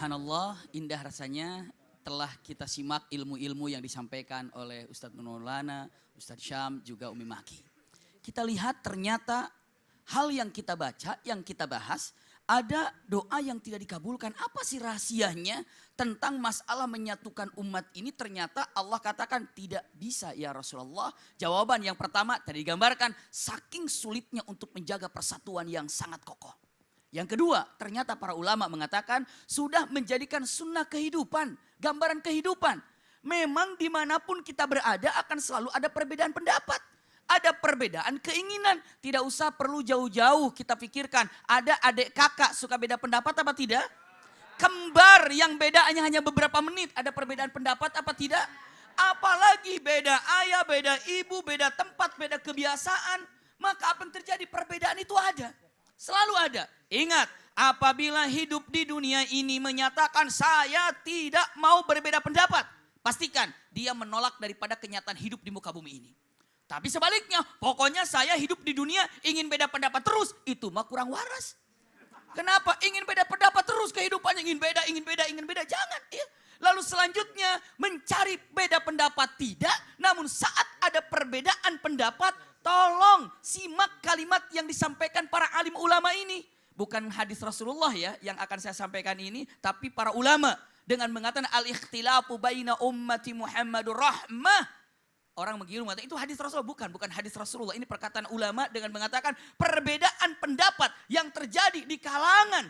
Subhanallah, indah rasanya telah kita simak ilmu-ilmu yang disampaikan oleh Ustadz Maulana, Ustadz Syam, juga Umi Maki. Kita lihat ternyata hal yang kita baca, yang kita bahas, ada doa yang tidak dikabulkan. Apa sih rahasianya tentang masalah menyatukan umat ini? Ternyata Allah katakan tidak bisa ya Rasulullah. Jawaban yang pertama tadi digambarkan, saking sulitnya untuk menjaga persatuan yang sangat kokoh. Yang kedua, ternyata para ulama mengatakan sudah menjadikan sunnah kehidupan, gambaran kehidupan. Memang dimanapun kita berada akan selalu ada perbedaan pendapat. Ada perbedaan keinginan, tidak usah perlu jauh-jauh kita pikirkan. Ada adik kakak suka beda pendapat apa tidak? Kembar yang bedaannya hanya beberapa menit, ada perbedaan pendapat apa tidak? Apalagi beda ayah, beda ibu, beda tempat, beda kebiasaan. Maka apa yang terjadi? Perbedaan itu ada. Selalu ada. Ingat, apabila hidup di dunia ini menyatakan saya tidak mau berbeda pendapat, pastikan dia menolak daripada kenyataan hidup di muka bumi ini. Tapi sebaliknya, pokoknya saya hidup di dunia ingin beda pendapat terus, itu mah kurang waras. Kenapa? Ingin beda pendapat terus kehidupannya, ingin beda, jangan. Ya. Lalu selanjutnya mencari beda pendapat tidak, namun saat ada perbedaan pendapat, tolong simak kalimat yang disampaikan para alim ulama ini. Bukan hadis Rasulullah ya yang akan saya sampaikan ini, tapi para ulama dengan mengatakan al-ikhtilafu baina ummati Muhammadur rahmah. Orang mengiru mengatakan itu hadis Rasulullah, bukan hadis Rasulullah. Ini perkataan ulama dengan mengatakan perbedaan pendapat yang terjadi di kalangan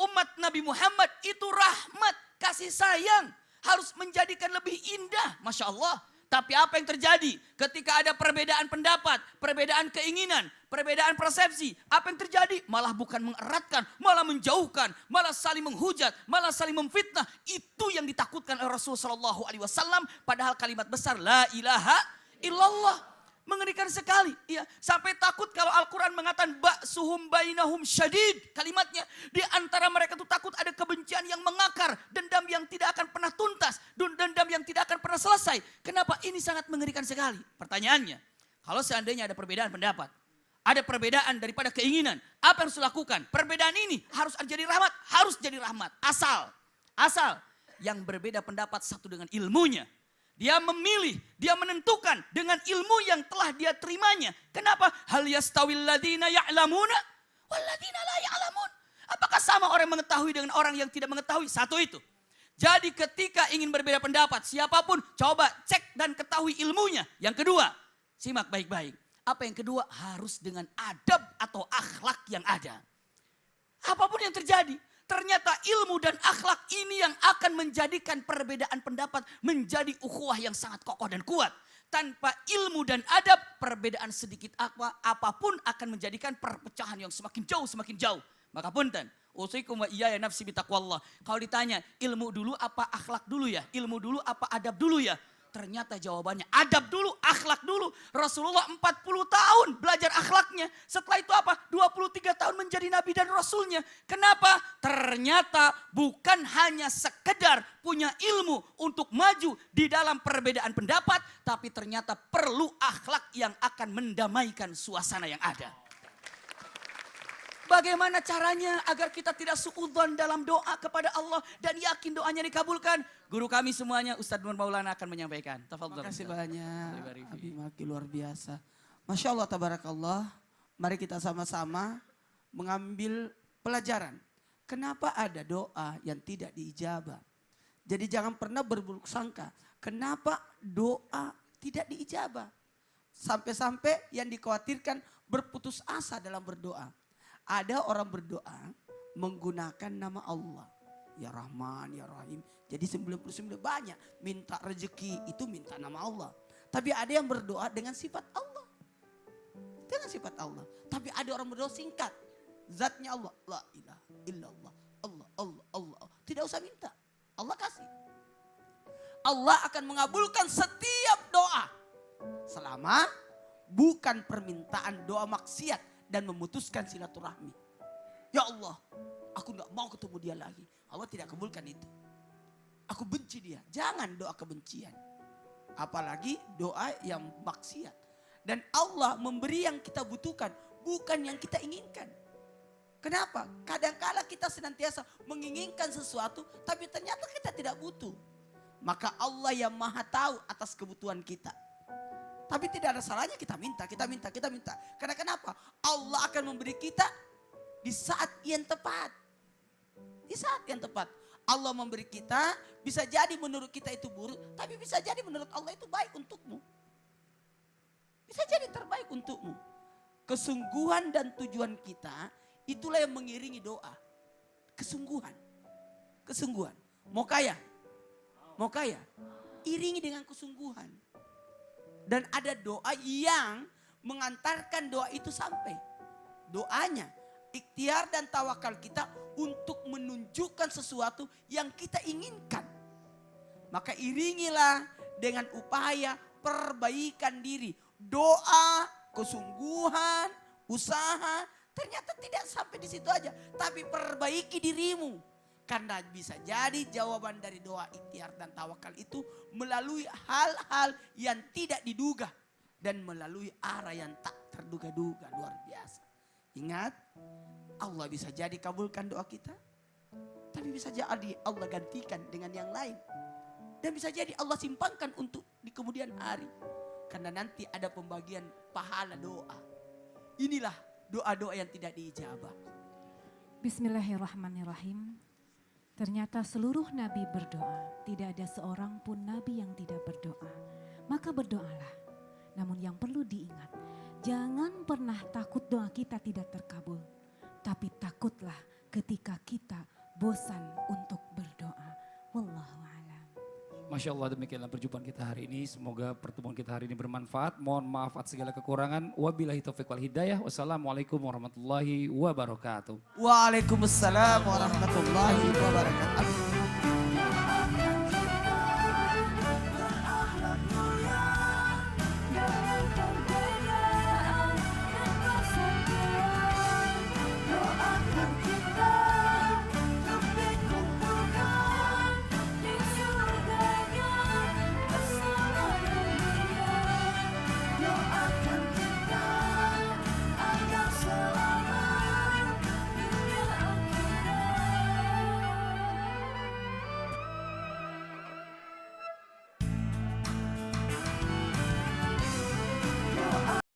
umat Nabi Muhammad itu rahmat, kasih sayang. Harus menjadikan lebih indah, Masya Allah. Tapi apa yang terjadi ketika ada perbedaan pendapat, perbedaan keinginan, perbedaan persepsi. Apa yang terjadi? Malah bukan mengeratkan, malah menjauhkan, malah saling menghujat, malah saling memfitnah. Itu yang ditakutkan oleh Rasulullah SAW. Padahal kalimat besar, la ilaha illallah. Mengerikan sekali. Ya, sampai takut kalau Al-Quran mengatakan ba'suhum bainahum syadid. Kalimatnya, di antara mereka itu takut ada kebencian yang mengakar. Dendam yang tidak akan pernah tuntas. Dendam yang tidak akan pernah selesai. Kenapa? Ini sangat mengerikan sekali. Pertanyaannya, kalau seandainya ada perbedaan pendapat, ada perbedaan daripada keinginan, apa yang harus dilakukan? Perbedaan ini harus jadi rahmat, harus jadi rahmat. Asal yang berbeda pendapat satu dengan ilmunya. Dia memilih, dia menentukan dengan ilmu yang telah dia terimanya. Kenapa? Hal yastawil ladina ya'lamuna wal ladina la ya'lamun. Apakah sama orang mengetahui dengan orang yang tidak mengetahui? Satu itu. Jadi ketika ingin berbeda pendapat, siapapun coba cek dan ketahui ilmunya. Yang kedua, simak baik-baik. Apa yang kedua? Harus dengan adab atau akhlak yang ada. Apapun yang terjadi. Ternyata ilmu dan akhlak ini yang akan menjadikan perbedaan pendapat menjadi ukhuwah yang sangat kokoh dan kuat. Tanpa ilmu dan adab, perbedaan sedikit apapun akan menjadikan perpecahan yang semakin jauh. Maka punten, usikum wa iyaya nafsi bitaqwallah. Kalau ditanya ilmu dulu apa akhlak dulu ya? Ilmu dulu apa adab dulu ya? Ternyata jawabannya adab dulu, akhlak dulu. Rasulullah 40 tahun belajar akhlaknya. Setelah itu apa? 23 tahun menjadi nabi dan rasulnya. Kenapa? Ternyata bukan hanya sekedar punya ilmu untuk maju di dalam perbedaan pendapat. Tapi ternyata perlu akhlak yang akan mendamaikan suasana yang ada. Bagaimana caranya agar kita tidak suudzon dalam doa kepada Allah dan yakin doanya dikabulkan? Guru kami semuanya Ustadz Nur Maulana akan menyampaikan. Tafadhol. Terima kasih banyak. Abi Maki luar biasa. Masya Allah tabarakallah. Mari kita sama-sama mengambil pelajaran. Kenapa ada doa yang tidak diijabah? Jadi jangan pernah berburuk sangka. Kenapa doa tidak diijabah? Sampai-sampai yang dikhawatirkan berputus asa dalam berdoa. Ada orang berdoa menggunakan nama Allah. Ya Rahman, Ya Rahim. Jadi 99 banyak. Minta rezeki itu minta nama Allah. Tapi ada yang berdoa dengan sifat Allah. Dengan sifat Allah. Tapi ada orang berdoa singkat. Zatnya Allah. La ilaha illallah. Allah. Tidak usah minta. Allah kasih. Allah akan mengabulkan setiap doa. Selama bukan permintaan doa maksiat. Dan memutuskan silaturahmi. Ya Allah, aku gak mau ketemu dia lagi. Allah tidak kabulkan itu. Aku benci dia. Jangan doa kebencian. Apalagi doa yang maksiat. Dan Allah memberi yang kita butuhkan. Bukan yang kita inginkan. Kenapa? Kadangkala kita senantiasa menginginkan sesuatu tapi ternyata kita tidak butuh. Maka Allah yang maha tahu atas kebutuhan kita. Tapi tidak ada salahnya kita minta. Karena kenapa? Allah akan memberi kita di saat yang tepat. Di saat yang tepat. Allah memberi kita, bisa jadi menurut kita itu buruk, tapi bisa jadi menurut Allah itu baik untukmu. Bisa jadi terbaik untukmu. Kesungguhan dan tujuan kita, itulah yang mengiringi doa. Kesungguhan. Mau kaya? Iringi dengan kesungguhan. Dan ada doa yang mengantarkan doa itu sampai. Doanya, ikhtiar dan tawakal kita untuk menunjukkan sesuatu yang kita inginkan. Maka iringilah dengan upaya perbaikan diri. Doa, kesungguhan, usaha, ternyata tidak sampai di situ aja. Tapi perbaiki dirimu. Karena bisa jadi jawaban dari doa, ikhtiar dan tawakal itu melalui hal-hal yang tidak diduga. Dan melalui arah yang tak terduga-duga, luar biasa. Ingat, Allah bisa jadi kabulkan doa kita. Tapi bisa jadi Allah gantikan dengan yang lain. Dan bisa jadi Allah simpangkan untuk di kemudian hari. Karena nanti ada pembagian pahala doa. Inilah doa-doa yang tidak diijabah. Bismillahirrahmanirrahim. Ternyata seluruh nabi berdoa, tidak ada seorang pun nabi yang tidak berdoa. Maka berdoalah. Namun yang perlu diingat, jangan pernah takut doa kita tidak terkabul. Tapi takutlah ketika kita bosan untuk berdoa. Wallahu a'lam. Masya Allah, demikianlah perjumpaan kita hari ini. Semoga pertemuan kita hari ini bermanfaat. Mohon maaf atas segala kekurangan. Wabillahi taufiq wal hidayah. Wassalamualaikum warahmatullahi wabarakatuh. Waalaikumsalam warahmatullahi wabarakatuh.